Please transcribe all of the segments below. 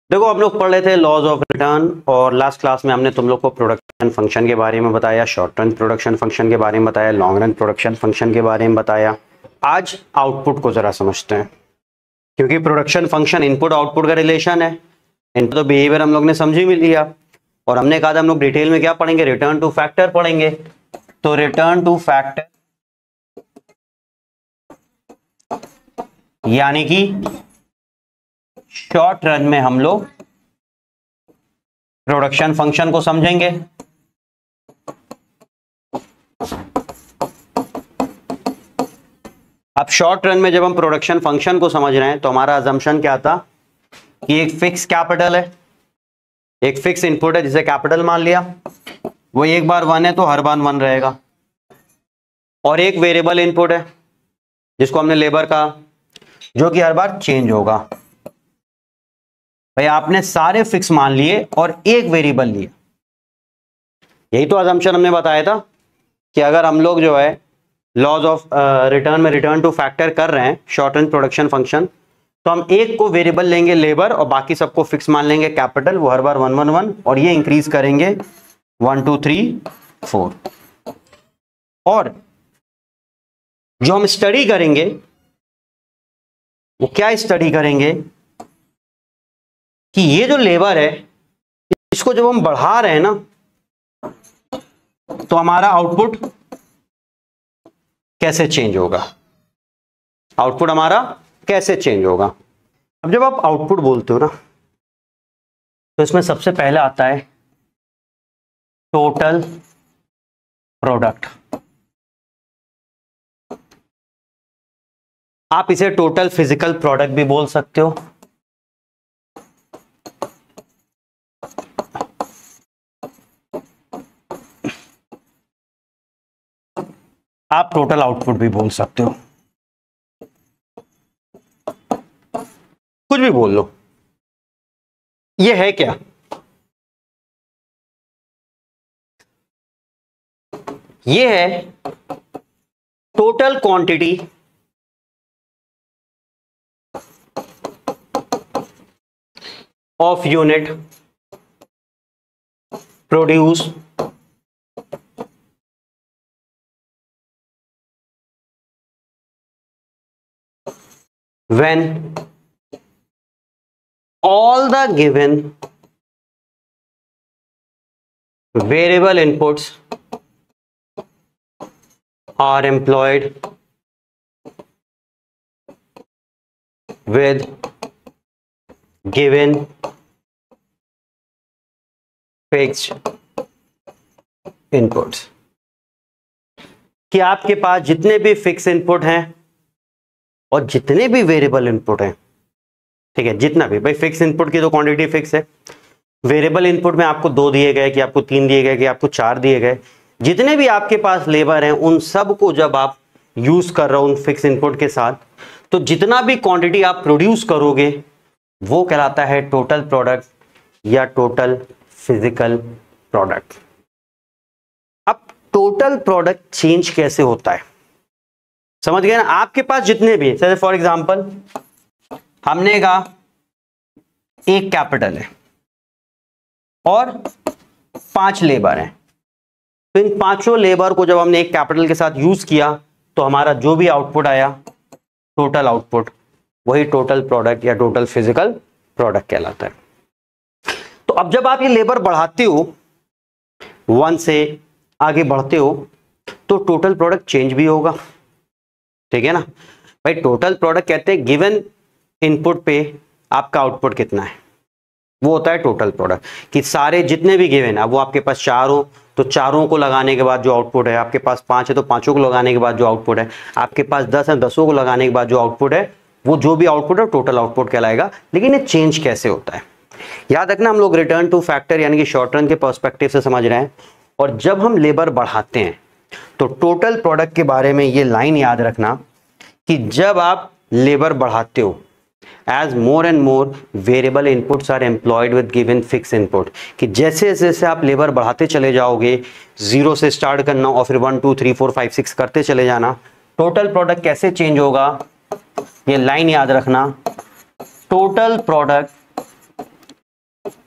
देखो हम लोग पढ़ रहे थे लॉज ऑफ रिटर्न और लास्ट क्लास में हमने तुम लोग को प्रोडक्शन फंक्शन के बारे में बताया, शॉर्ट रन प्रोडक्शन फंक्शन के बारे में बताया, लॉन्ग रन प्रोडक्शन फंक्शन के बारे में बताया। आज आउटपुट को जरा समझते हैं, क्योंकि प्रोडक्शन फंक्शन इनपुट आउटपुट का रिलेशन है। इनपुट तो बिहेवियर हम लोग ने समझ ही मिल लिया और हमने कहा था हम लोग डिटेल में क्या पढ़ेंगे, रिटर्न टू फैक्टर पढ़ेंगे। तो रिटर्न टू फैक्टर यानी कि शॉर्ट रन में हम लोग प्रोडक्शन फंक्शन को समझेंगे। अब शॉर्ट रन में जब हम प्रोडक्शन फंक्शन को समझ रहे हैं तो हमारा अजम्पशन क्या था कि एक फिक्स कैपिटल है, एक फिक्स इनपुट है जिसे कैपिटल मान लिया, वो एक बार 1 है तो हर बार 1 रहेगा, और एक वेरिएबल इनपुट है जिसको हमने लेबर कहा, जो कि हर बार चेंज होगा। भाई आपने सारे फिक्स मान लिए और एक वेरिएबल लिया। यही तो अजम्पशन हमने बताया था कि अगर हम लोग जो है लॉज ऑफ रिटर्न में रिटर्न टू फैक्टर कर रहे हैं शॉर्ट रन प्रोडक्शन फंक्शन, तो हम एक को वेरिएबल लेंगे लेबर और बाकी सबको फिक्स मान लेंगे कैपिटल, वो हर बार 1 1 1, और ये इंक्रीज करेंगे 1 2 3 4। और जो हम स्टडी करेंगे वो क्या स्टडी करेंगे कि ये जो लेबर है इसको जब हम बढ़ा रहे हैं ना तो हमारा आउटपुट कैसे चेंज होगा, आउटपुट हमारा कैसे चेंज होगा। अब जब आप आउटपुट बोलते हो ना तो इसमें सबसे पहले आता है टोटल प्रोडक्ट। आप इसे टोटल फिजिकल प्रोडक्ट भी बोल सकते हो, आप टोटल आउटपुट भी बोल सकते हो, कुछ भी बोल लो। ये है क्या, ये है total quantity of unit produce when all the given variable inputs are employed with given fixed inputs। कि आपके पास जितने भी फिक्स इनपुट हैं और जितने भी वेरिएबल इनपुट हैं, ठीक है, जितना भी, भाई फिक्स इनपुट की तो क्वांटिटी फिक्स है, वेरिएबल इनपुट में आपको 2 दिए गए कि आपको 3 दिए गए कि आपको 4 दिए गए, जितने भी आपके पास लेबर हैं उन सब को जब आप यूज कर रहे हो उन फिक्स इनपुट के साथ, तो जितना भी क्वांटिटी आप प्रोड्यूस करोगे वो कहलाता है टोटल प्रोडक्ट या टोटल फिजिकल प्रोडक्ट। अब टोटल प्रोडक्ट चेंज कैसे होता है समझ गए ना। आपके पास जितने भी, जैसे फॉर एग्जांपल हमने कहा एक कैपिटल है और 5 लेबर हैं, तो इन 5 लेबर को जब हमने एक कैपिटल के साथ यूज किया तो हमारा जो भी आउटपुट आया टोटल आउटपुट, वही टोटल प्रोडक्ट या टोटल फिजिकल प्रोडक्ट कहलाता है। तो अब जब आप ये लेबर बढ़ाते हो 1 से आगे बढ़ते हो तो टोटल प्रोडक्ट चेंज भी होगा, ठीक है ना। भाई टोटल प्रोडक्ट कहते हैं गिवन इनपुट पे आपका आउटपुट कितना है, वो होता है टोटल प्रोडक्ट। कि सारे जितने भी गिवन है, अब वो आपके पास 4 हो तो 4 को लगाने के बाद जो आउटपुट है, आपके पास 5 है तो 5 को लगाने के बाद जो आउटपुट है, आपके पास 10 है 10 को लगाने के बाद जो आउटपुट है, वो जो भी आउटपुट है टोटल आउटपुट कहलाएगा। लेकिन ये चेंज कैसे होता है याद रखना, हम लोग रिटर्न टू फैक्टर यानी कि शॉर्ट रन के पर्सपेक्टिव से समझ रहे हैं। और जब हम लेबर बढ़ाते हैं तो टोटल प्रोडक्ट के बारे में ये लाइन याद रखना कि जब आप लेबर बढ़ाते हो as more and more variable inputs are employed with given fixed input, कि जैसे जैसे आप लेबर बढ़ाते चले जाओगे, 0 से स्टार्ट करना और फिर 1 2 3 4 5 6 करते चले जाना, टोटल प्रोडक्ट कैसे चेंज होगा ये लाइन याद रखना। Total product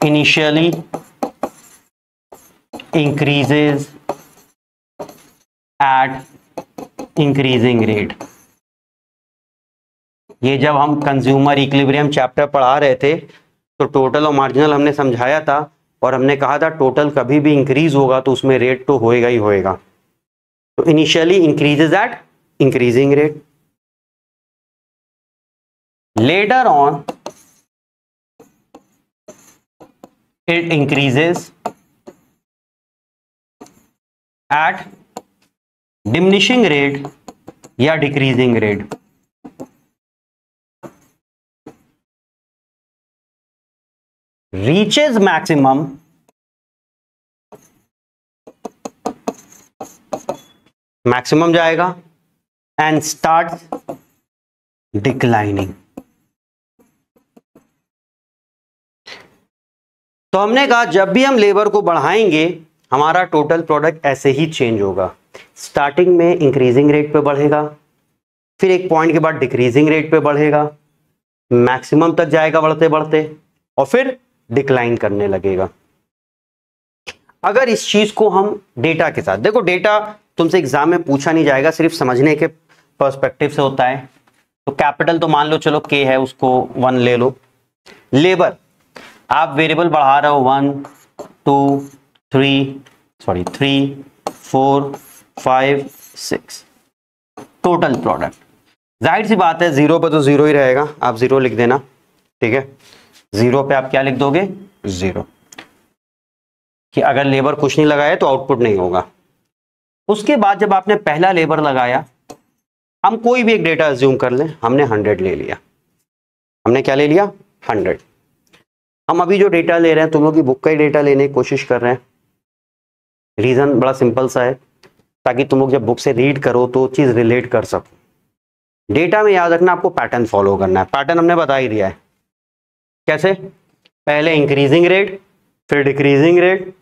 initially increases at increasing rate। ये जब हम कंज्यूमर इक्विलिब्रियम चैप्टर पढ़ा रहे थे तो टोटल और मार्जिनल हमने समझाया था और हमने कहा था टोटल कभी भी इंक्रीज होगा तो उसमें रेट तो होएगा ही होएगा। तो initially increases at increasing rate, later on it increases at diminishing rate या decreasing rate। reaches maximum जाएगा and starts declining। तो हमने कहा जब भी हम लेबर को बढ़ाएंगे हमारा टोटल प्रोडक्ट ऐसे ही चेंज होगा। स्टार्टिंग में इंक्रीजिंग रेट पे बढ़ेगा, फिर एक पॉइंट के बाद डिक्रीजिंग रेट पे बढ़ेगा, मैक्सिमम तक जाएगा बढ़ते बढ़ते और फिर डिक्लाइन करने लगेगा। अगर इस चीज को हम डेटा के साथ देखो, डेटा तुमसे एग्जाम में पूछा नहीं जाएगा, सिर्फ समझने के पर्सपेक्टिव से होता है। तो कैपिटल तो मान लो चलो के है, उसको 1 ले लो। लेबर आप वेरिएबल बढ़ा रहे हो 1 2 3 4 5 6 टोटल प्रोडक्ट। जाहिर सी बात है जीरो पे तो जीरो ही रहेगा, आप जीरो लिख देना, ठीक है। जीरो पे आप क्या लिख दोगे? जीरो, कि अगर लेबर कुछ नहीं लगाया तो आउटपुट नहीं होगा। उसके बाद जब आपने पहला लेबर लगाया, हम कोई भी एक डेटा अज्यूम कर लें, हमने 100 ले लिया। हमने क्या ले लिया? 100। हम अभी जो डेटा ले रहे हैं, तुम लोग की बुक का ही डेटा लेने की कोशिश कर रहे हैं। रीजन बड़ा सिंपल सा है, ताकि तुम लोग जब बुक से रीड करो तो चीज रिलेट कर सको। डेटा में याद रखना आपको पैटर्न फॉलो करना है। पैटर्न हमने बता ही दिया है कैसे, पहले इंक्रीजिंग रेट, फिर डिक्रीजिंग रेट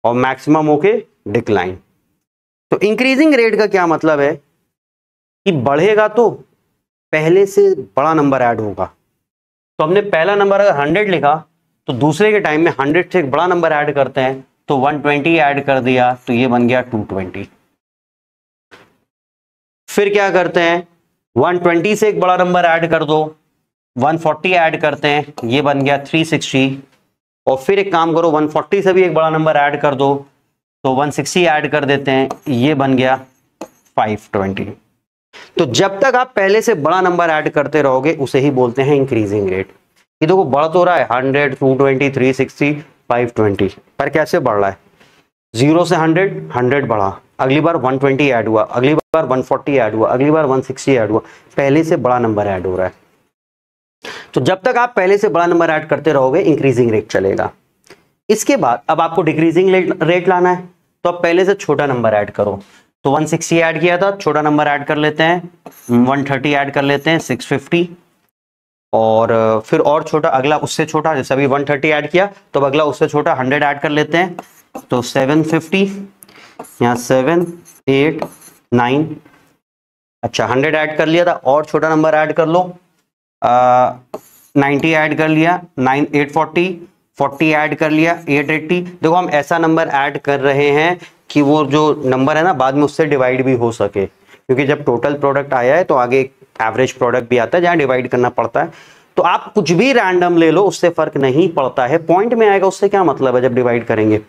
और मैक्सिमम होके डिक्लाइन। तो इंक्रीजिंग रेट का क्या मतलब है कि बढ़ेगा तो पहले से बड़ा नंबर ऐड होगा। तो हमने पहला नंबर अगर 100 लिखा तो दूसरे के टाइम में 100 से एक बड़ा नंबर ऐड करते हैं, तो 120 ऐड कर दिया तो ये बन गया 220। फिर क्या करते हैं, 120 से एक बड़ा नंबर ऐड कर दो, 140 ऐड करते हैं, ये बन गया 360। और फिर एक काम करो, 140 से भी एक बड़ा नंबर ऐड कर दो तो 160 ऐड कर देते हैं, ये बन गया 520। तो जब तक आप पहले से बड़ा नंबर ऐड करते रहोगे उसे ही बोलते हैं इंक्रीजिंग रेट। ये देखो बढ़ तो रहा है 100, 220, 360, 520, पर कैसे बढ़ रहा है? 0 से 100 बढ़ा, अगली बार 120 ऐड हुआ, अगली बार 140 ऐड हुआ, अगली बार 160 ऐड हुआ, पहले से बड़ा नंबर ऐड हो रहा है। तो जब तक आप पहले से बड़ा नंबर ऐड करते रहोगे इंक्रीजिंग रेट चलेगा। इसके बाद अब आपको डिक्रीजिंग रेट लाना है, तो अब पहले से छोटा नंबर ऐड करो। तो 160 ऐड किया था, छोटा नंबर ऐड कर लेते हैं, 130 ऐड कर लेते हैं, 650, और फिर और छोटा अगला उससे छोटा, जैसे अभी 130 ऐड किया तो अब अगला उससे छोटा 100 ऐड कर लेते हैं, तो 750, यहाँ 7 8 9, अच्छा 100 ऐड कर लिया था, और छोटा नंबर ऐड कर लो, 90 ऐड कर लिया, 840, 40 ऐड कर लिया, 880। देखो हम ऐसा नंबर ऐड कर रहे हैं कि वो जो नंबर है ना बाद में उससे डिवाइड भी हो सके, क्योंकि जब टोटल प्रोडक्ट आया है तो आगे एवरेज प्रोडक्ट भी आता है जहाँ डिवाइड करना पड़ता है। तो आप कुछ भी रैंडम ले लो, उससे फर्क नहीं पड़ता है, पॉइंट में आएगा, उससे क्या मतलब है जब डिवाइड करेंगे।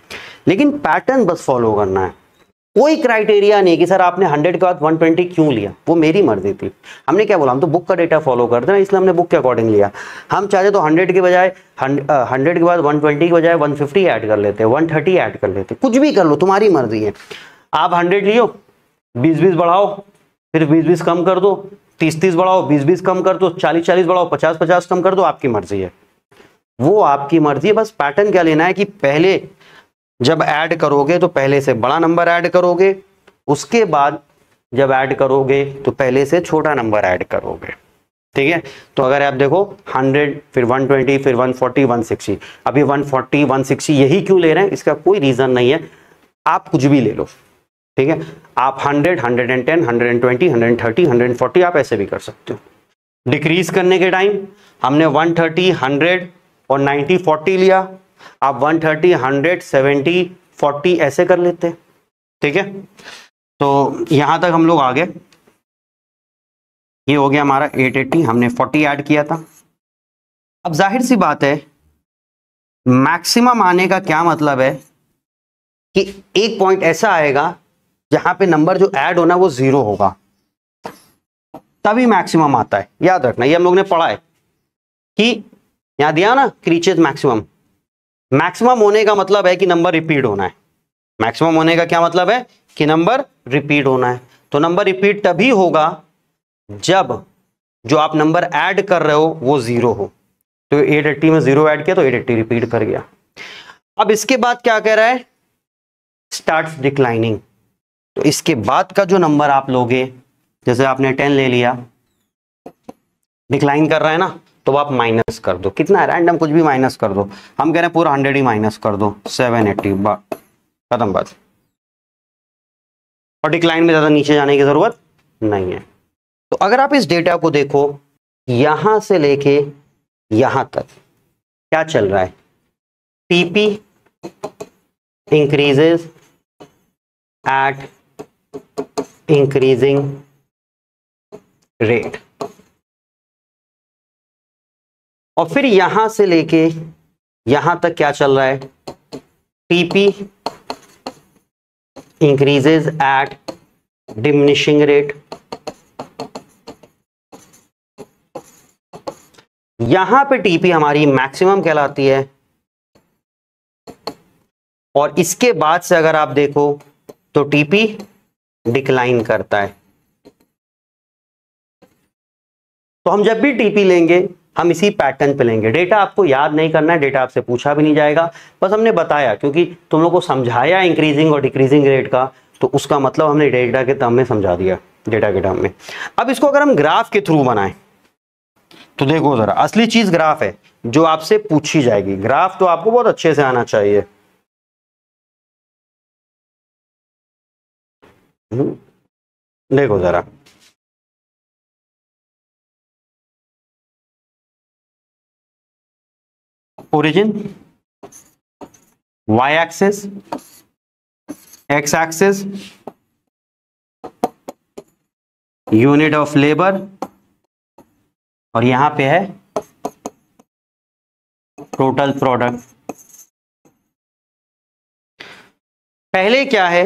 लेकिन पैटर्न बस फॉलो करना है, कोई क्राइटेरिया नहीं कि सर आपने 100 के बाद 120 क्यों लिया, वो मेरी मर्जी थी। हमने क्या बोला, हम तो बुक का डेटा फॉलो करते हैं, इसलिए हमने बुक के अकॉर्डिंग लिया। हम चाहते तो 100 के बजाय 100 के बाद 120 के बजाय 150 ऐड कर लेते, 130 ऐड कर लेते, कुछ भी कर लो, तुम्हारी मर्जी है। आप 100 लियो, 20-20 बढ़ाओ, फिर 20-20 कम कर दो, 30-30 बढ़ाओ, 20-20 कम कर दो, 40-40 बढ़ाओ, 50-50 कम कर दो, आपकी मर्जी है, वो आपकी मर्जी है। बस पैटर्न क्या लेना है कि पहले जब ऐड करोगे तो पहले से बड़ा नंबर ऐड करोगे, उसके बाद जब ऐड करोगे तो पहले से छोटा नंबर ऐड करोगे, ठीक है। तो अगर आप देखो 100, फिर 120, फिर 140, 160, अभी 140, 160 यही क्यों ले रहे हैं, इसका कोई रीजन नहीं है, आप कुछ भी ले लो, ठीक है। आप 100, 110, 120, 130, 140 आप ऐसे भी कर सकते हो। डिक्रीज करने के टाइम हमने 130, 100 और 90, 40 लिया, आप 130, 100, 70, 40 ऐसे कर लेते हैं। ठीक है, तो यहां तक हम लोग आ गए। ये हो गया हमारा 880, हमने 40 ऐड किया था। अब जाहिर सी बात है, मैक्सिमम आने का क्या मतलब है कि एक पॉइंट ऐसा आएगा जहां पे नंबर जो ऐड होना वो 0 होगा, तभी मैक्सिमम आता है। याद रखना, ये हम लोग ने पढ़ा है कि यहां दिया ना क्रीचेज मैक्सिमम। मैक्सिमम होने का मतलब है कि नंबर रिपीट होना है। मैक्सिमम होने का क्या मतलब है कि नंबर रिपीट होना है। तो नंबर रिपीट तभी होगा जब जो आप नंबर ऐड कर रहे हो वो 0 हो। तो 880 में 0 ऐड किया तो 880 रिपीट कर गया। अब इसके बाद क्या कह रहा है, स्टार्ट्स डिक्लाइनिंग। तो इसके बाद का जो नंबर आप लोगे, जैसे आपने 10 ले लिया, डिक्लाइन कर रहा है ना, तो आप माइनस कर दो। कितना है, रैंडम कुछ भी माइनस कर दो। हम कह रहे हैं पूरा 100 ही माइनस कर दो, 780, खत्म बात। और डिक्लाइन में ज्यादा नीचे जाने की जरूरत नहीं है। तो अगर आप इस डेटा को देखो, यहां से लेके यहां तक क्या चल रहा है, TP increases eight increasing rate, और फिर यहां से लेके यहां तक क्या चल रहा है, TP increases eight diminishing rate. यहां पे टीपी हमारी मैक्सिमम कहलाती है, और इसके बाद से अगर आप देखो तो टीपी डिक्लाइन करता है। तो हम जब भी टीपी लेंगे हम इसी पैटर्न पे लेंगे। डेटा आपको याद नहीं करना है, डेटा आपसे पूछा भी नहीं जाएगा, बस हमने बताया क्योंकि तुम लोग को समझाया इंक्रीजिंग और डिक्रीजिंग रेट का, तो उसका मतलब हमने डेटा के टर्म में समझा दिया, डेटा के टर्म में। अब इसको अगर हम ग्राफ के थ्रू बनाएं तो देखो जरा, असली चीज ग्राफ है जो आपसे पूछी जाएगी। ग्राफ तो आपको बहुत अच्छे से आना चाहिए। देखो जरा, origin, Y axis, X axis, unit of labour, और यहां पे है टोटल प्रोडक्ट। पहले क्या है,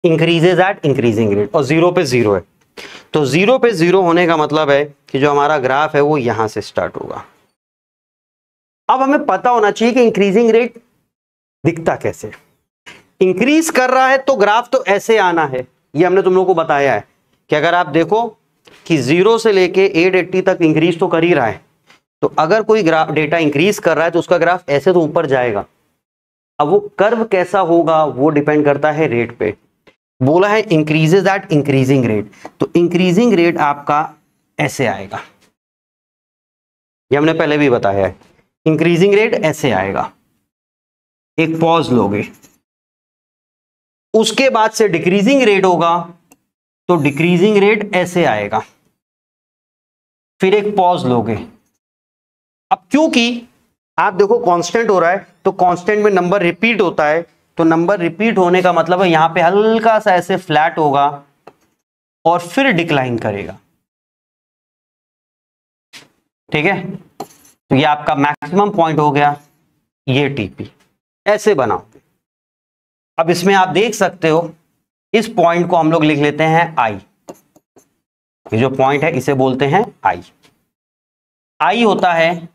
इंक्रीजेज एट इंक्रीजिंग रेट, और 0 पे 0 है। तो 0 पे 0 होने का मतलब है कि जो हमारा ग्राफ है वो यहां से स्टार्ट होगा। अब हमें पता होना चाहिए कि इंक्रीजिंग रेट दिखता कैसे। इंक्रीज कर रहा है तो ग्राफ तो ऐसे आना है, ये हमने तुम लोगों को बताया है कि अगर आप देखो कि 0 से लेके 880 तक इंक्रीज तो कर ही रहा है, तो अगर कोई ग्राफ डेटा इंक्रीज कर रहा है तो उसका ग्राफ ऐसे तो ऊपर जाएगा। अब वो कर्व कैसा होगा वो डिपेंड करता है रेट पे। बोला है इंक्रीजेज एट इंक्रीजिंग रेट, तो इंक्रीजिंग रेट आपका ऐसे आएगा, ये हमने पहले भी बताया है। इंक्रीजिंग रेट ऐसे आएगा, एक पॉज लोगे, उसके बाद से डिक्रीजिंग रेट होगा तो डिक्रीजिंग रेट ऐसे आएगा, फिर एक पॉज लोगे। अब क्योंकि आप देखो कांस्टेंट हो रहा है तो कांस्टेंट में नंबर रिपीट होता है, तो नंबर रिपीट होने का मतलब है यहां पे हल्का सा ऐसे फ्लैट होगा और फिर डिक्लाइन करेगा। ठीक है, तो ये आपका मैक्सिमम पॉइंट हो गया, ये टीपी ऐसे बनाओ। अब इसमें आप देख सकते हो इस पॉइंट को हम लोग लिख लेते हैं आई। ये जो पॉइंट है इसे बोलते हैं आई। आई होता है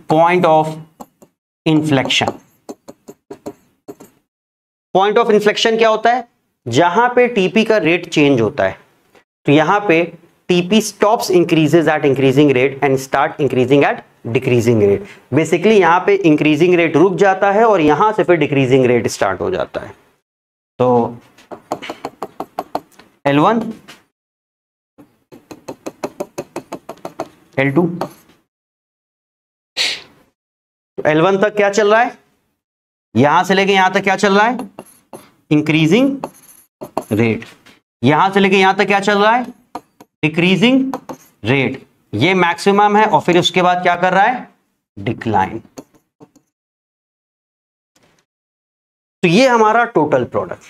point of inflection. Point of inflection क्या होता है, जहां पे टीपी का रेट चेंज होता है। तो यहां पे TP stops increases at increasing rate and start increasing at decreasing rate. Basically यहां पे इंक्रीजिंग रेट रुक जाता है और यहां से फिर डिक्रीजिंग रेट स्टार्ट हो जाता है। तो L1, L2, L1 तक क्या चल रहा है, यहां से लेके यहां तक क्या चल रहा है, इंक्रीजिंग रेट। यहां से लेके यहां तक क्या चल रहा है, डिक्रीजिंग रेट। ये मैक्सिमम है और फिर उसके बाद क्या कर रहा है, डिक्लाइन। तो ये हमारा टोटल प्रोडक्ट।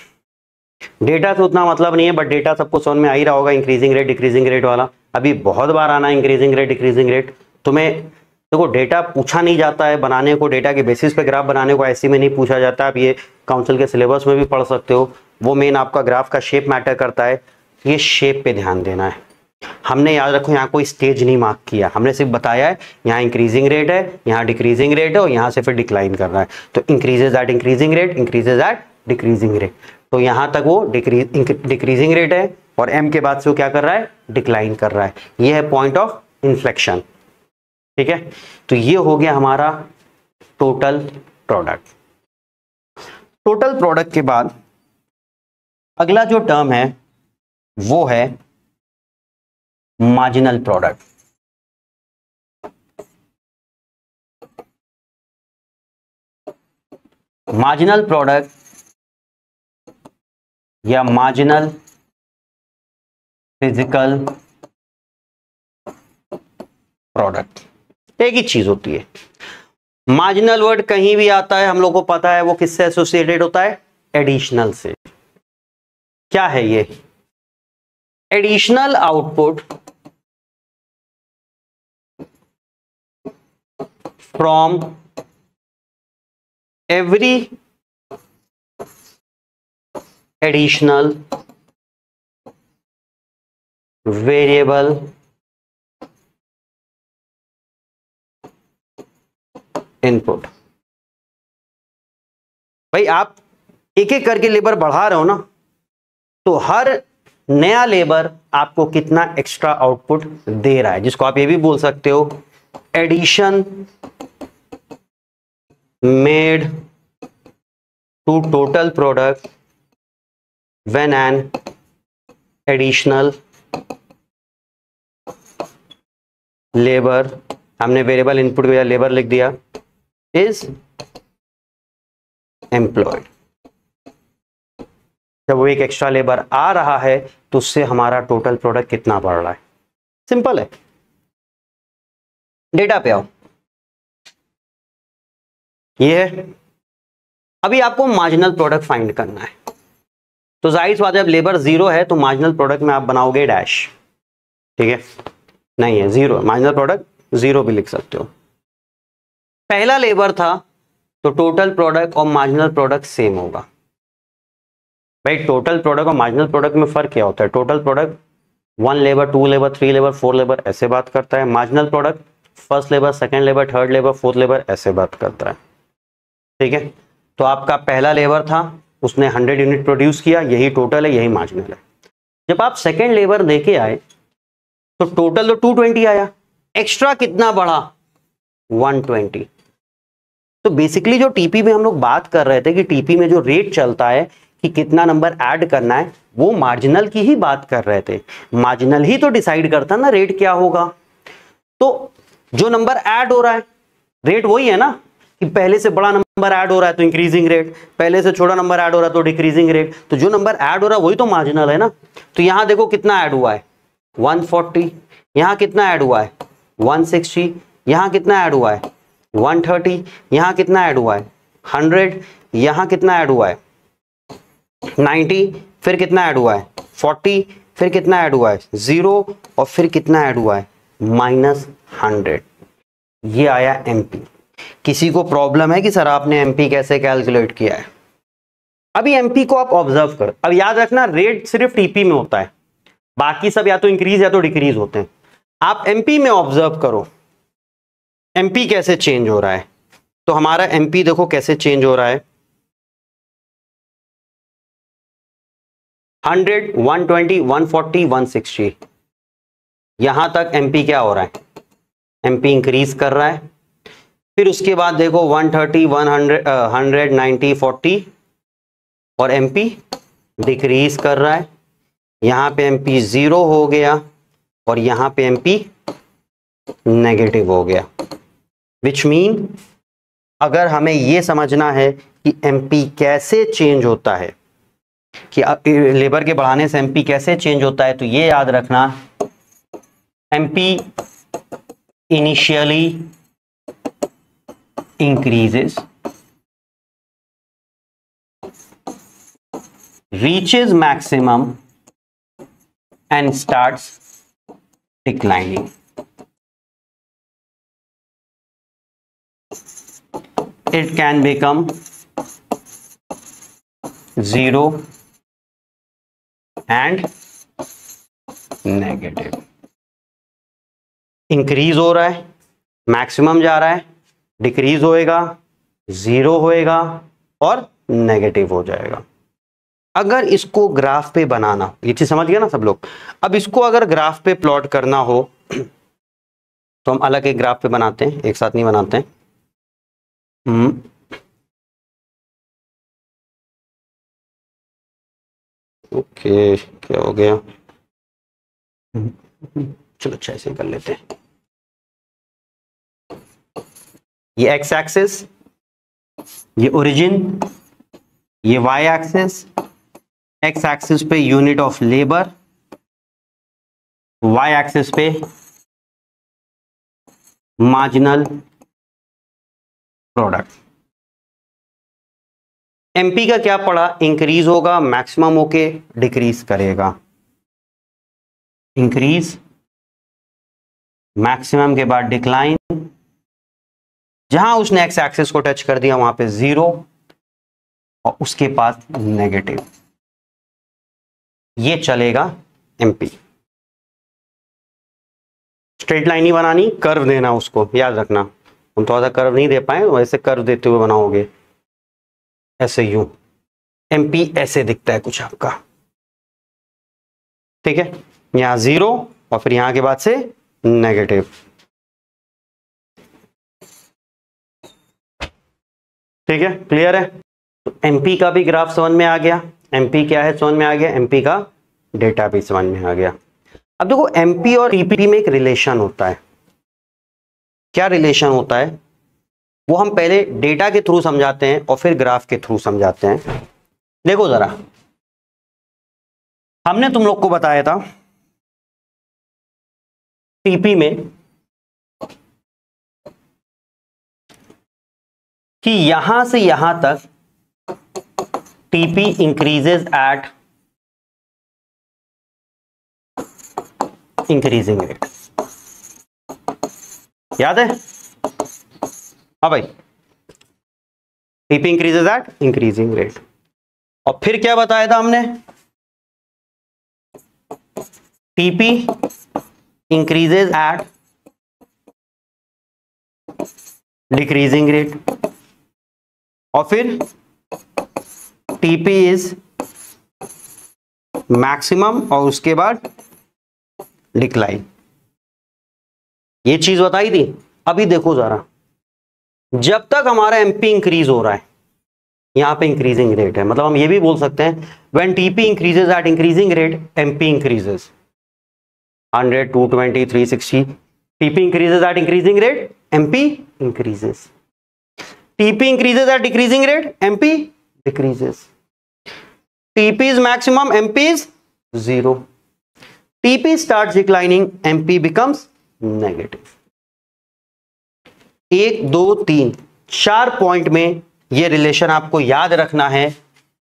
डेटा से उतना मतलब नहीं है, बट डेटा सबको समझ में आ ही रहा होगा, इंक्रीजिंग रेट डिक्रीजिंग रेट वाला। अभी बहुत बार आना इंक्रीजिंग रेट डिक्रीजिंग रेट। तुम्हें देखो डेटा पूछा नहीं जाता है बनाने को, डेटा के बेसिस पे ग्राफ बनाने को ऐसे में नहीं पूछा जाता। आप ये काउंसिल के सिलेबस में भी पढ़ सकते हो। वो मेन आपका ग्राफ का शेप मैटर करता है, ये शेप पे ध्यान देना है। हमने याद रखो यहाँ कोई स्टेज नहीं मार्क किया, हमने सिर्फ बताया है यहाँ इंक्रीजिंग रेट है, यहाँ डिक्रीजिंग रेट है और यहाँ से फिर डिक्लाइन कर रहा है। तो increases at increasing rate, increases at decreasing rate. तो यहाँ तक वो डिक्रीजिंग रेट है और एम के बाद से वो क्या कर रहा है, डिक्लाइन कर रहा है। ये है पॉइंट ऑफ इन्फ्लेक्शन। ठीक है, तो ये हो गया हमारा टोटल प्रोडक्ट। टोटल प्रोडक्ट के बाद अगला जो टर्म है वो है मार्जिनल प्रोडक्ट। मार्जिनल प्रोडक्ट या मार्जिनल फिजिकल प्रोडक्ट एक ही चीज होती है। मार्जिनल वर्ड कहीं भी आता है हम लोग को पता है वो किससे एसोसिएटेड होता है, एडिशनल से। क्या है ये, additional output from every additional variable input. भाई आप एक एक करके लेबर बढ़ा रहे हो ना, तो हर नया लेबर आपको कितना एक्स्ट्रा आउटपुट दे रहा है, जिसको आप ये भी बोल सकते हो addition made to total product when an additional labour, हमने वेरिएबल इनपुट के बजाय लेबर लिख दिया, इज एम्प्लॉयड। जब वो एक एक्स्ट्रा लेबर आ रहा है तो उससे हमारा टोटल प्रोडक्ट कितना बढ़ रहा है। सिंपल है। डेटा पे आओ, ये है। अभी आपको मार्जिनल प्रोडक्ट फाइंड करना है, तो जाहिर सी बात है जब लेबर जीरो है तो मार्जिनल प्रोडक्ट में आप बनाओगे डैश। ठीक है, नहीं है जीरो, मार्जिनल प्रोडक्ट जीरो भी लिख सकते हो। पहला लेबर था तो टोटल प्रोडक्ट और मार्जिनल प्रोडक्ट सेम होगा। भाई टोटल प्रोडक्ट और मार्जिनल प्रोडक्ट में फर्क क्या होता है, total product 1 labour 2 labour 3 labour 4 labour ऐसे बात करता है, marginal product first labour second labour third labour fourth labour ऐसे बात करता है। ठीक है, तो आपका पहला लेबर था उसने 100 यूनिट प्रोड्यूस किया, यही टोटल है यही मार्जिनल है। जब आप सेकंड लेबर लेके आए तो टोटल तो 220 आया, एक्स्ट्रा कितना बढ़ा 120। तो बेसिकली जो टीपी में हम लोग बात कर रहे थे कि टीपी में जो रेट चलता है कि कितना नंबर ऐड करना है, वो मार्जिनल की ही बात कर रहे थे। मार्जिनल ही तो डिसाइड करता ना रेट क्या होगा। तो जो नंबर ऐड हो रहा है रेट वही है ना, कि पहले से बड़ा नंबर ऐड हो रहा है तो इंक्रीजिंग रेट, पहले से छोटा नंबर ऐड हो रहा है तो डिक्रीजिंग रेट। तो जो नंबर ऐड हो रहा है वही तो मार्जिनल है ना। तो यहां देखो कितना ऐड हुआ है 140, यहां कितना ऐड हुआ है 160, यहां कितना ऐड हुआ है 130, यहां कितना ऐड हुआ है 100, यहां कितना ऐड हुआ है 90, फिर कितना ऐड हुआ है 40, फिर कितना ऐड हुआ है 0 और फिर कितना ऐड हुआ है -100। ये आया एमपी। किसी को प्रॉब्लम है कि सर आपने एमपी कैसे कैलकुलेट किया है? अभी एमपी को आप ऑब्जर्व करो। अब याद रखना रेट सिर्फ टीपी में होता है, बाकी सब या तो इंक्रीज या तो डिक्रीज होते हैं। आप एमपी में ऑब्जर्व करो एमपी कैसे चेंज हो रहा है। तो हमारा एमपी देखो कैसे चेंज हो रहा है, 100, 120, 140, 160, यहां तक एमपी क्या हो रहा है, एमपी इंक्रीज कर रहा है। फिर उसके बाद देखो 130, 100, 90, 40 और एमपी डिक्रीज कर रहा है। यहां पे एमपी 0 हो गया और यहां पे एमपी नेगेटिव हो गया। विच मीन अगर हमें यह समझना है कि एमपी कैसे चेंज होता है, कि लेबर के बढ़ाने से एमपी कैसे चेंज होता है, तो ये याद रखना MP initially increases, reaches maximum and starts declining. It can become 0 and negative. Increase हो रहा है, मैक्सिमम जा रहा है, डिक्रीज होएगा, 0 होएगा और नेगेटिव हो जाएगा. अगर इसको ग्राफ पे बनाना, ये चीज समझ गया ना सब लोग. अब इसको अगर ग्राफ पे प्लॉट करना हो तो हम अलग एक ग्राफ पे बनाते हैं, एक साथ नहीं बनाते हैं. ओके, क्या हो गया? चलो अच्छा ऐसे कर लेते हैं. ये एक्स एक्सिस, ये ओरिजिन, ये वाई एक्सिस. एक्स एक्सिस पे unit of labour, Y axis पे मार्जिनल प्रोडक्ट. एमपी का क्या पड़ा? इंक्रीज होगा, मैक्सिमम होके डिक्रीज करेगा. इंक्रीज, मैक्सिमम के बाद डिक्लाइन. जहां उसने एक्स एक्सिस को टच कर दिया वहां पे 0 और उसके पास नेगेटिव. ये चलेगा एमपी. स्ट्रेट लाइन ही बनानी, कर्व देना, उसको याद रखना. हम थोड़ा सा कर्व नहीं दे पाए, वैसे कर्व देते हुए बनाओगे ऐसे. यूं एमपी ऐसे दिखता है कुछ आपका. ठीक है, यहां 0 और फिर यहां के बाद से नेगेटिव. ठीक है, क्लियर है. तो एमपी का भी ग्राफ समझ में आ गया. एमपी क्या है समझ में आ गया, एमपी का डेटा भी समझ में आ गया. अब देखो एमपी और टीपी में एक रिलेशन होता है. क्या रिलेशन होता है वो हम पहले डेटा के थ्रू समझाते हैं और फिर ग्राफ के थ्रू समझाते हैं. देखो जरा, हमने तुम लोग को बताया था टीपी में कि यहां से यहां तक TP increases eight increasing rate. याद है? हाँ भाई, TP increases eight increasing rate. और फिर क्या बताया था हमने? TP increases eight decreasing rate. और फिर टीपी इज मैक्सिमम और उसके बाद डिक्लाइन. ये चीज बताई थी. अभी देखो जरा, जब तक हमारा एमपी इंक्रीज हो रहा है, यहां पे इंक्रीजिंग रेट है, मतलब हम ये भी बोल सकते हैं when TP increases eight increasing rate MP increases. 100, 220, 360. TP increases eight increasing rate, MP increases. TP increases eight decreasing rate, MP decreases. TP is maximum, MP is 0. TP starts declining, MP becomes negative. 1, 2, 3, 4 point में ये relation आपको याद रखना है.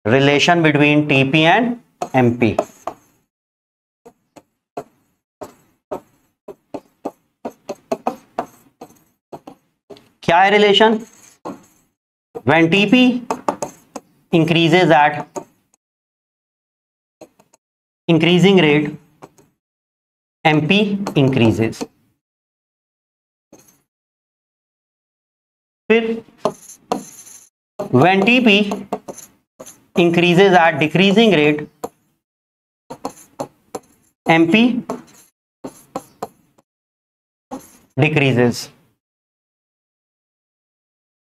Relation between TP and MP. क्या है relation? When TP increases eight increasing rate, MP increases. फिर when TP increases at decreasing rate, MP decreases.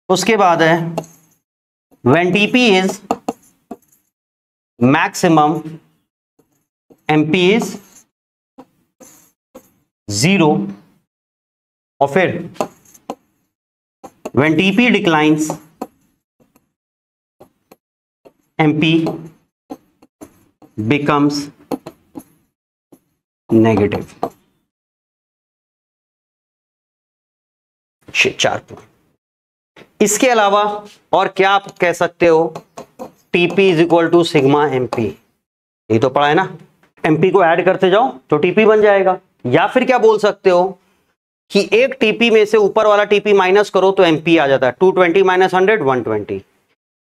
उसके बाद है when TP is maximum, MP is 0. और फिर when TP declines, MP becomes negative. 4 point. इसके अलावा और क्या आप कह सकते हो, TP is equal to sigma MP, ये तो पढ़ा है ना, एमपी को ऐड करते जाओ तो टीपी बन जाएगा। या फिर क्या बोल सकते हो कि एक टीपी में से ऊपर वाला टीपी माइनस करो तो एमपी आ जाता है, 220 माइनस 100 120,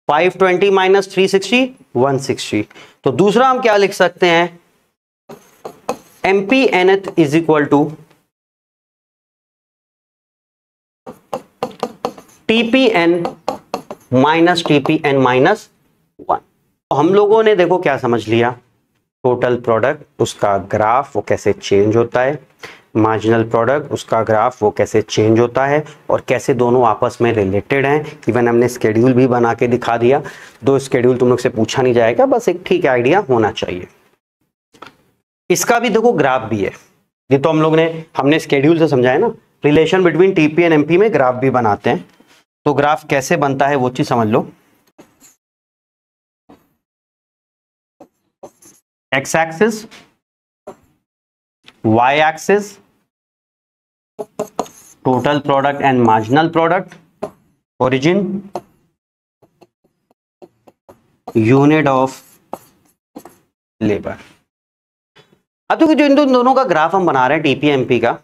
520 माइनस 360 160। तो दूसरा हम क्या लिख सकते हैं, MP nth is equal to TP n minus TP n minus 1। हम लोगों ने देखो क्या समझ लिया, टोटल प्रोडक्ट उसका ग्राफ वो कैसे चेंज होता है, मार्जिनल प्रोडक्ट उसका ग्राफ वो कैसे चेंज होता है, और कैसे दोनों आपस में रिलेटेड हैं। इवन हमने स्केड्यूल भी बना के दिखा दिया। दो स्केड्यूल तुम लोग से पूछा नहीं जाएगा, बस एक ठीक आइडिया होना चाहिए। इसका भी देखो ग्राफ भी है, ये तो हम लोग ने हमने स्केड्यूल से समझाया ना, relation between TP and MP में ग्राफ भी बनाते हैं। तो ग्राफ कैसे बनता है वो चीज समझ लो। X axis, Y axis, total product and marginal product, origin, unit of labour. अब तो जो इन दोनों का ग्राफ हम बना रहे हैं टीपी एमपी का,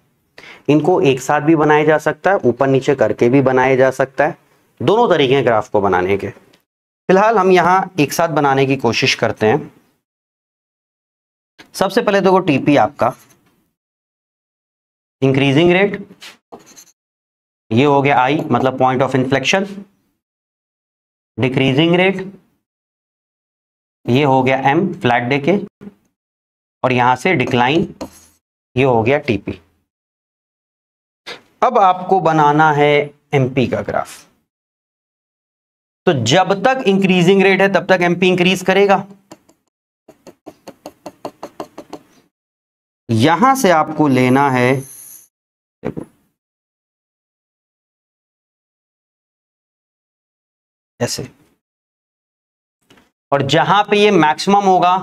इनको एक साथ भी बनाया जा सकता है, ऊपर नीचे करके भी बनाया जा सकता है, दोनों तरीके हैं ग्राफ को बनाने के। फिलहाल हम यहां एक साथ बनाने की कोशिश करते हैं। सबसे पहले देखो टीपी आपका इंक्रीजिंग रेट, ये हो गया आई मतलब point of inflection, decreasing rate ये हो गया एम फ्लैट डे के, और यहां से डिक्लाइन ये हो गया टीपी। अब आपको बनाना है एमपी का ग्राफ। तो जब तक इंक्रीजिंग रेट है तब तक एमपी इंक्रीज करेगा। यहां से आपको लेना है, देखो ऐसे, और जहां पे ये मैक्सिमम होगा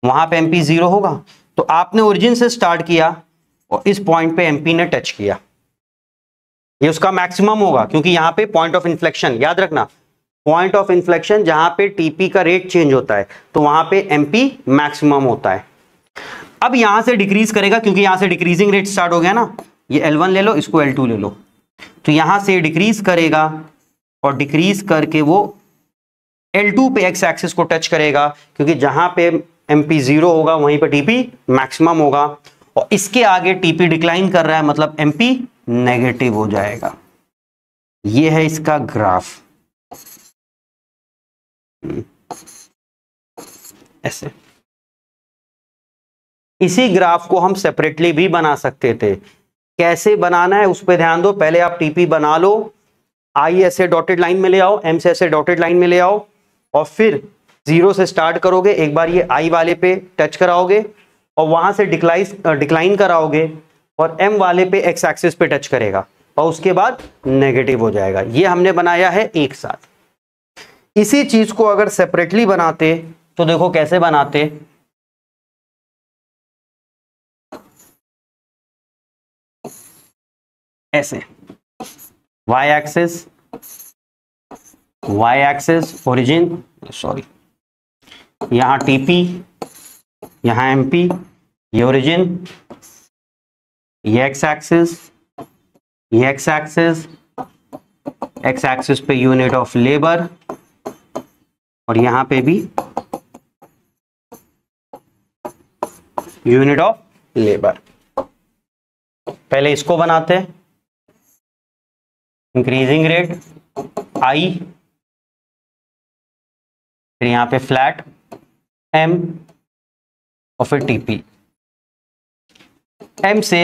वहां पे एमपी 0 होगा। तो आपने ओरिजिन से स्टार्ट किया और इस पॉइंट पे एमपी ने टच किया, ये उसका मैक्सिमम होगा, क्योंकि यहां पे पॉइंट ऑफ इन्फ्लेक्शन, याद रखना पॉइंट ऑफ इन्फ्लेक्शन जहां पे टीपी का रेट चेंज होता है तो वहां पे एमपी मैक्सिमम होता है। अब यहां से डिक्रीज करेगा, क्योंकि यहां से डिक्रीजिंग रेट स्टार्ट हो गया ना, ये L1 ले लो, इसको L2 ले लो, तो यहां से डिक्रीज करेगा और डिक्रीज करके वो L2 पे एक्स एक्सिस को टच करेगा, क्योंकि जहां पे एमपी 0 होगा वहीं पे टीपी मैक्सिमम होगा, और इसके आगे टीपी डिक्लाइन कर रहा है मतलब एमपी नेगेटिव हो जाएगा। ये है इसका ग्राफ ऐसे। इसी ग्राफ को हम सेपरेटली भी बना सकते थे। कैसे बनाना है उस पर ध्यान दो। पहले आप टीपी बना लो, आई ऐसे डॉटेड लाइन में ले आओ, एम से ऐसे डॉटेड लाइन में ले आओ, और फिर 0 से स्टार्ट करोगे, एक बार ये आई वाले पे टच कराओगे और वहां से डिक्लाइन कराओगे, और एम वाले पे एक्स एक्सिस पे टच करेगा और उसके बाद नेगेटिव हो जाएगा। ये हमने बनाया है एक साथ। इसी चीज को अगर सेपरेटली बनाते तो देखो कैसे बनाते। ऐसे y एक्सिस ओरिजिन, सॉरी यहां टीपी, यहां एमपी, ये ओरिजिन, ये एक्स एक्सिस, ये एक्स एक्सिस पे यूनिट ऑफ लेबर, और यहां पे भी यूनिट ऑफ लेबर। पहले इसको बनाते हैं, इंक्रीजिंग रेट आई, फिर यहां पे फ्लैट एम, और फिर टीपी। एम से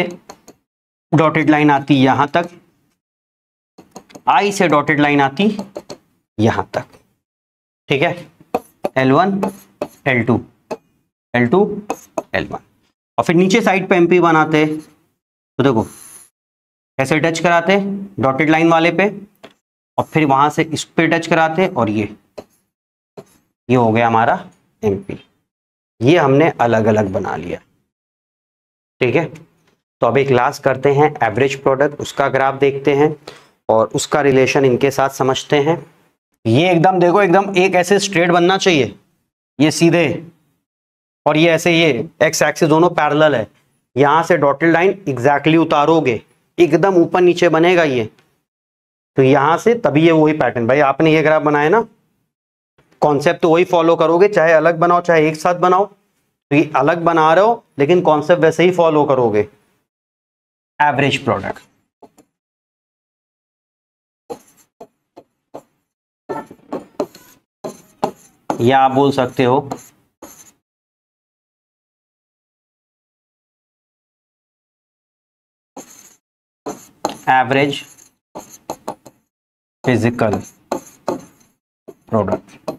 डॉटेड लाइन आती यहां तक, आई से डॉटेड लाइन आती यहां तक, ठीक है। L1 L2 L2 L1, और फिर नीचे साइड पे एमपी बनाते। तो देखो कैसे टच कराते, डॉटेड लाइन वाले पे, और फिर वहां से इस पे टच कराते, और ये हो गया हमारा एमपी। ये हमने अलग अलग बना लिया, ठीक है। तो अब एक लास्ट करते हैं एवरेज प्रोडक्ट, उसका ग्राफ देखते हैं। और उसका रिलेशन इनके साथ समझते हैं। ये एकदम देखो, एकदम एक ऐसे स्ट्रेट बनना चाहिए, ये सीधे, और ये ऐसे, ये एक्स एक्सिस दोनों पैरेलल है। यहां से डॉटेड लाइन एग्जैक्टली उतारोगे, एकदम ऊपर नीचे बनेगा ये, तो यहां से तभी ये वही पैटर्न। भाई आपने ये ग्राफ बनाया ना, कॉन्सेप्ट तो वही फॉलो करोगे, चाहे अलग बनाओ चाहे एक साथ बनाओ। तो ये अलग बना रहे हो लेकिन कॉन्सेप्ट वैसे ही फॉलो करोगे। एवरेज प्रोडक्ट, या आप बोल सकते हो average physical product.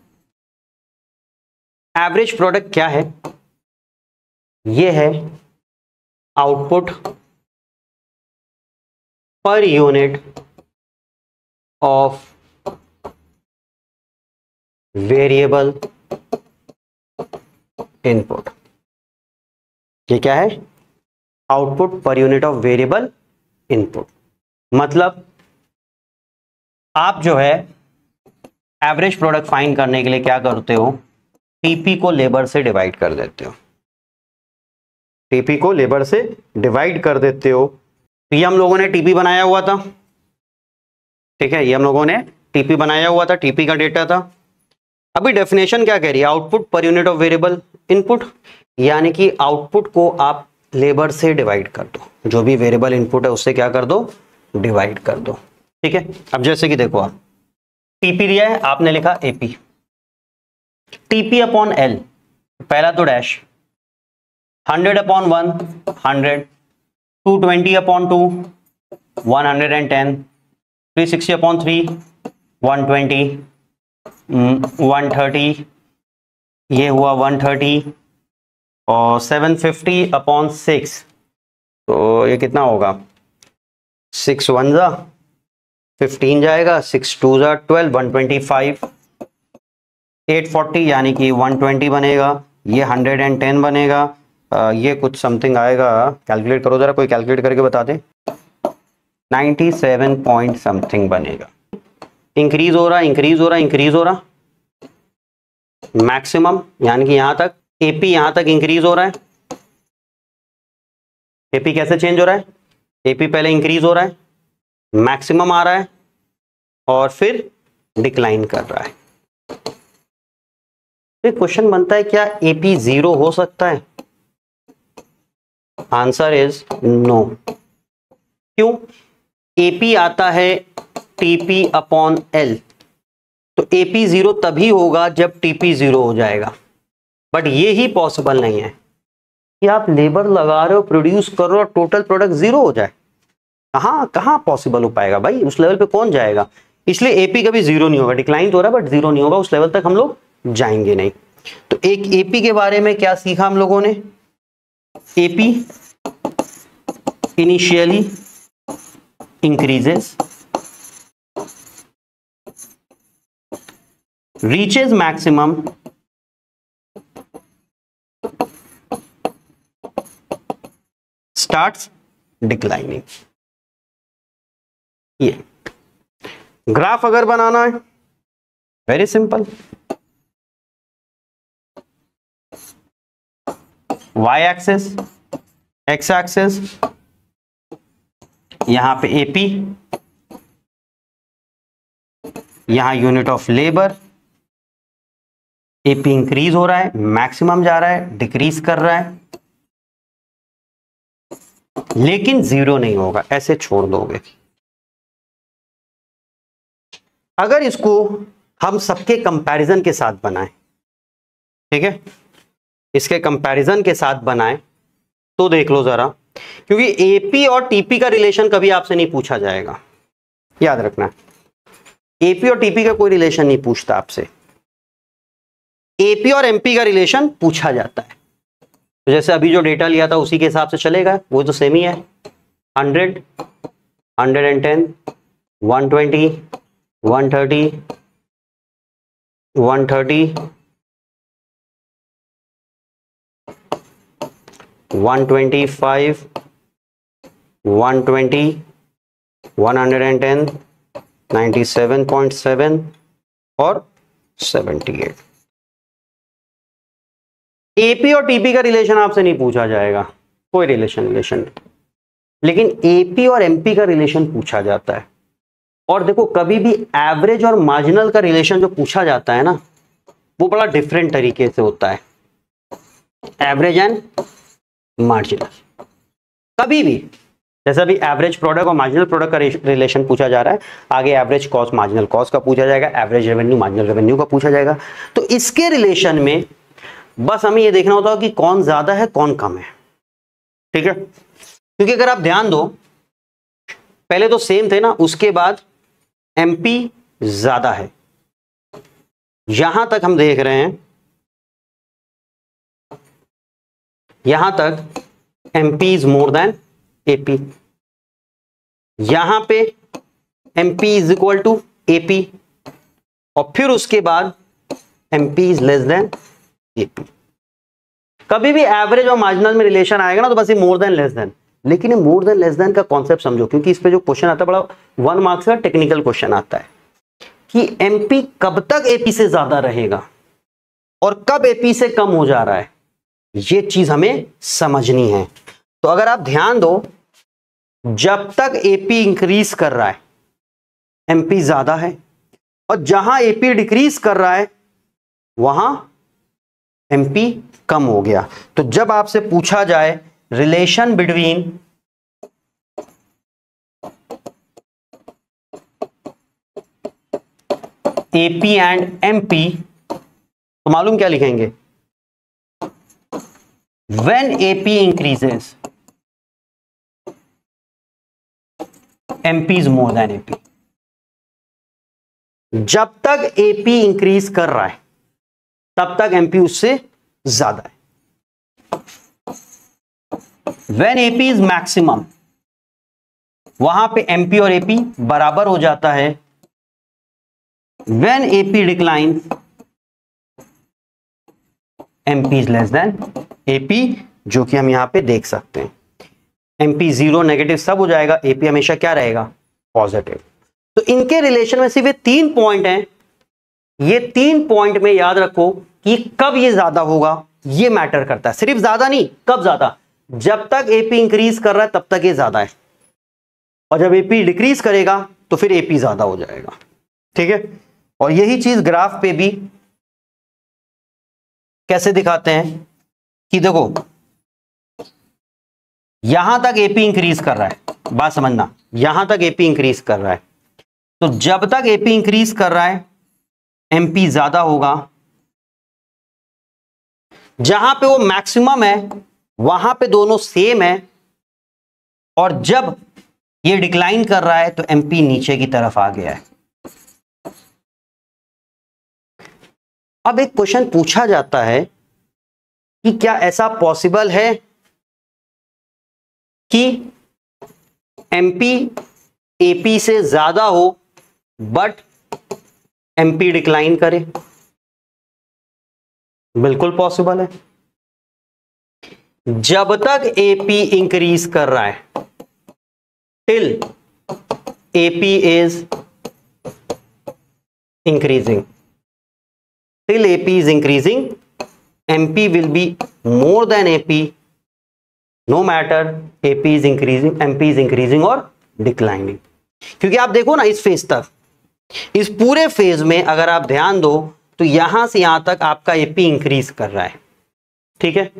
Average product क्या है? ये है output per unit of variable input. ये क्या है? Output per unit of variable input. मतलब आप जो है एवरेज प्रोडक्ट फाइंड करने के लिए क्या करते हो, टीपी को लेबर से डिवाइड कर देते हो। टीपी को लेबर से डिवाइड कर देते हो। तो ये हम लोगों ने टीपी बनाया हुआ था, ठीक है, ये हम लोगों ने टीपी बनाया हुआ था, टीपी का डेटा था। अभी डेफिनेशन क्या कह रही है? Output per unit of variable input, यानी कि आउटपुट को आप लेबर से डिवाइड कर दो, जो भी वेरिएबल इनपुट है उससे क्या कर दो, डिवाइड कर दो, ठीक है। अब जैसे कि देखो, आप टीपी दिया है, आपने लिखा एपी, टीपी अपॉन एल, पहला तो डैश, 100 अपॉन 1 100, 220 अपॉन 2 110, 360 अपॉन 3 120, 130, ये हुआ 130, और 750 अपॉन 6, तो ये कितना होगा, 6 1 जा 15 जाएगा, 6 2 जा 12, 125, 840 यानी कि 120 बनेगा, ये 110 बनेगा, ये कुछ समथिंग आएगा, कैलकुलेट करो जरा, कोई कैलकुलेट करके बता दे, 97 पॉइंट समथिंग बनेगा। इंक्रीज हो रहा, इंक्रीज हो रहा, इंक्रीज हो रहा, मैक्सिमम यानी कि यहां तक, एपी यहां तक इंक्रीज हो रहा है। एपी कैसे चेंज हो रहा है? एपी पहले इंक्रीज हो रहा है, मैक्सिमम आ रहा है, और फिर डिक्लाइन कर रहा है। तो क्वेश्चन बनता है, क्या एपी 0 हो सकता है? Answer is no. क्यों? एपी आता है टीपी अपॉन एल, तो एपी 0 तभी होगा जब टीपी 0 हो जाएगा। बट ये ही पॉसिबल नहीं है कि आप लेबर लगा रहे हो, प्रोड्यूस कर रहे हो, टोटल प्रोडक्ट 0 हो जाए। कहां कहां पॉसिबल हो पाएगा भाई, उस लेवल पे कौन जाएगा? इसलिए एपी कभी 0 नहीं होगा, डिक्लाइन तो हो रहा है बट 0 नहीं होगा, उस लेवल तक हम लोग जाएंगे नहीं। तो एक एपी के बारे में क्या सीखा हम लोगों ने? AP initially increases, reaches maximum, starts declining। ये ग्राफ अगर बनाना है, very simple, y axis, x axis, यहां पे एपी, यहां unit of labour, AP increase हो रहा है, मैक्सिमम जा रहा है, डिक्रीज कर रहा है, लेकिन 0 नहीं होगा, ऐसे छोड़ दोगे। अगर इसको हम सबके कंपैरिजन के साथ बनाएं, ठीक है, इसके कंपैरिजन के साथ बनाएं, तो देख लो जरा, क्योंकि एपी और टीपी का रिलेशन कभी आपसे नहीं पूछा जाएगा, याद रखना। एपी और टीपी का कोई रिलेशन नहीं पूछता आपसे, एपी और एमपी का रिलेशन पूछा जाता है। तो जैसे अभी जो डेटा लिया था उसी के हिसाब से चलेगा, वो तो सेम ही है, 100, 110, 120, 130, 130, 125, 120, 110, 97.7 और 78। एपी और टीपी का रिलेशन आपसे नहीं पूछा जाएगा, कोई रिलेशन नहीं, लेकिन एपी और एमपी का रिलेशन पूछा जाता है। और देखो कभी भी एवरेज और मार्जिनल का रिलेशन जो पूछा जाता है ना, वो बड़ा डिफरेंट तरीके से होता है। एवरेज एंड मार्जिनल कभी भी, जैसा भी एवरेज प्रोडक्ट और मार्जिनल प्रोडक्ट का रिलेशन पूछा जा रहा है, आगे एवरेज कॉस्ट मार्जिनल कॉस्ट का पूछा जाएगा, एवरेज रेवेन्यू मार्जिनल रेवेन्यू का पूछा जाएगा। तो इसके रिलेशन में बस हमें ये देखना होता है कि कौन ज्यादा है कौन कम है, ठीक है। क्योंकि अगर आप ध्यान दो, पहले तो सेम थे ना, उसके बाद एमपी ज्यादा है, यहां तक हम देख रहे हैं, यहां तक MP is more than AP, यहां पे MP is equal to AP, और फिर उसके बाद MP is less than AP. कभी भी एवरेज और मार्जिनल में रिलेशन आएगा ना, तो बस ये मोर देन लेस देन। लेकिन ये मोर देन लेस देन का कॉन्सेप्ट समझो, क्योंकि इस पे जो क्वेश्चन आता है बड़ा 1 मार्क्स का टेक्निकल क्वेश्चन आता है कि एमपी कब तक एपी से ज्यादा रहेगा और कब एपी से कम हो जा रहा है, ये चीज हमें समझनी है। तो अगर आप ध्यान दो, जब तक एपी इंक्रीज कर रहा है एमपी ज्यादा है, और जहां एपी डिक्रीज कर रहा है वहां एमपी कम हो गया। तो जब आपसे पूछा जाए relation between AP and MP, तो मालूम क्या लिखेंगे, when AP increases MP is more than AP. जब तक एपी इंक्रीज कर रहा है तब तक एमपी उससे ज्यादा है। व्हेन एपी इज मैक्सिमम, वहां पे एमपी और एपी बराबर हो जाता है। When AP decline, MP is less than AP, जो कि हम यहां पे देख सकते हैं। एमपी जीरो नेगेटिव सब हो जाएगा, एपी हमेशा क्या रहेगा, पॉजिटिव। तो इनके रिलेशन में सिर्फ ये 3 पॉइंट हैं। ये 3 पॉइंट में याद रखो कि कब ये ज्यादा होगा, ये मैटर करता है। सिर्फ ज्यादा नहीं, कब ज्यादा, जब तक एपी इंक्रीज कर रहा है तब तक ये ज्यादा है, और जब एपी डिक्रीज करेगा तो फिर एपी ज्यादा हो जाएगा, ठीक है। और यही चीज ग्राफ पे भी कैसे दिखाते हैं कि देखो यहां तक एपी इंक्रीज कर रहा है, बात समझना, यहां तक एपी इंक्रीज कर रहा है, तो जब तक एपी इंक्रीज कर रहा है एमपी ज्यादा होगा। जहां पे वो मैक्सिमम है वहां पे दोनों सेम है, और जब ये डिक्लाइन कर रहा है तो एमपी नीचे की तरफ आ गया है। अब एक क्वेश्चन पूछा जाता है कि क्या ऐसा पॉसिबल है कि एमपी एपी से ज्यादा हो बट एमपी डिक्लाइन करे? बिल्कुल पॉसिबल है। जब तक एपी इंक्रीज कर रहा है, till AP is increasing, till AP is increasing, MP will be more than AP, no matter AP is increasing, MP is increasing और डिक्लाइनिंग। क्योंकि आप देखो ना, इस फेज तक, इस पूरे फेज में अगर आप ध्यान दो तो यहां से यहां तक आपका एपी इंक्रीज कर रहा है, ठीक है,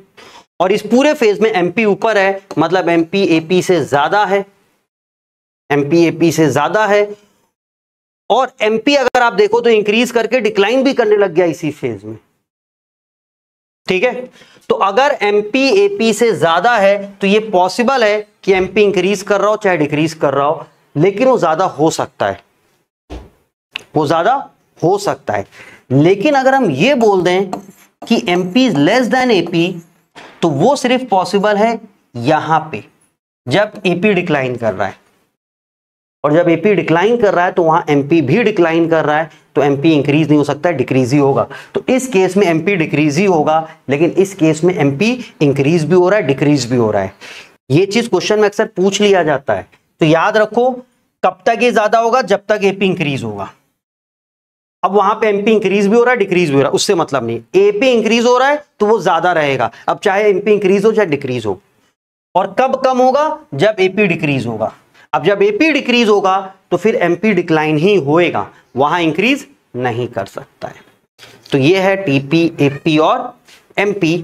और इस पूरे फेज में एमपी ऊपर है, मतलब एमपी एपी से ज्यादा है, एमपी एपी से ज्यादा है। और एमपी अगर आप देखो तो इंक्रीज करके डिक्लाइन भी करने लग गया इसी फेज में, ठीक है। तो अगर एमपी एपी से ज्यादा है तो ये पॉसिबल है कि एमपी इंक्रीज कर रहा हो चाहे डिक्रीज कर रहा हो, लेकिन वो ज्यादा हो सकता है, वो ज्यादा हो सकता है। लेकिन अगर हम ये बोल दें कि MP is less than AP, तो वो सिर्फ पॉसिबल है यहां पे जब एपी डिक्लाइन कर रहा है, और जब एपी डिक्लाइन कर रहा है तो वहां एमपी भी डिक्लाइन कर रहा है, तो एमपी इंक्रीज नहीं हो सकता है, डिक्रीज ही होगा। तो इस केस में एमपी डिक्रीज ही होगा, लेकिन इस केस में एमपी इंक्रीज भी हो रहा है, डिक्रीज भी हो रहा है। ये चीज क्वेश्चन में अक्सर पूछ लिया जाता है, तो याद रखो कब तक ये ज्यादा होगा? जब तक एपी इंक्रीज होगा। अब वहां पे एमपी इंक्रीज भी हो रहा है, डिक्रीज भी हो रहा है, उससे मतलब नहीं। एपी इंक्रीज हो रहा है तो वो ज्यादा रहेगा, अब चाहे एमपी इंक्रीज हो चाहे डिक्रीज हो। और कब कम होगा? जब एपी डिक्रीज होगा। अब जब एपी डिक्रीज होगा तो फिर एमपी डिक्लाइन ही होएगा, वहां इंक्रीज नहीं कर सकता है। तो ये है टीपी, एपी और एमपी।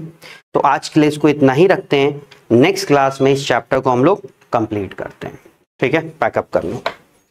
तो आज के लिए इसको इतना ही रखते हैं, नेक्स्ट क्लास में इस चैप्टर को हम लोग कंप्लीट करते हैं। ठीक है, पैकअप कर लो।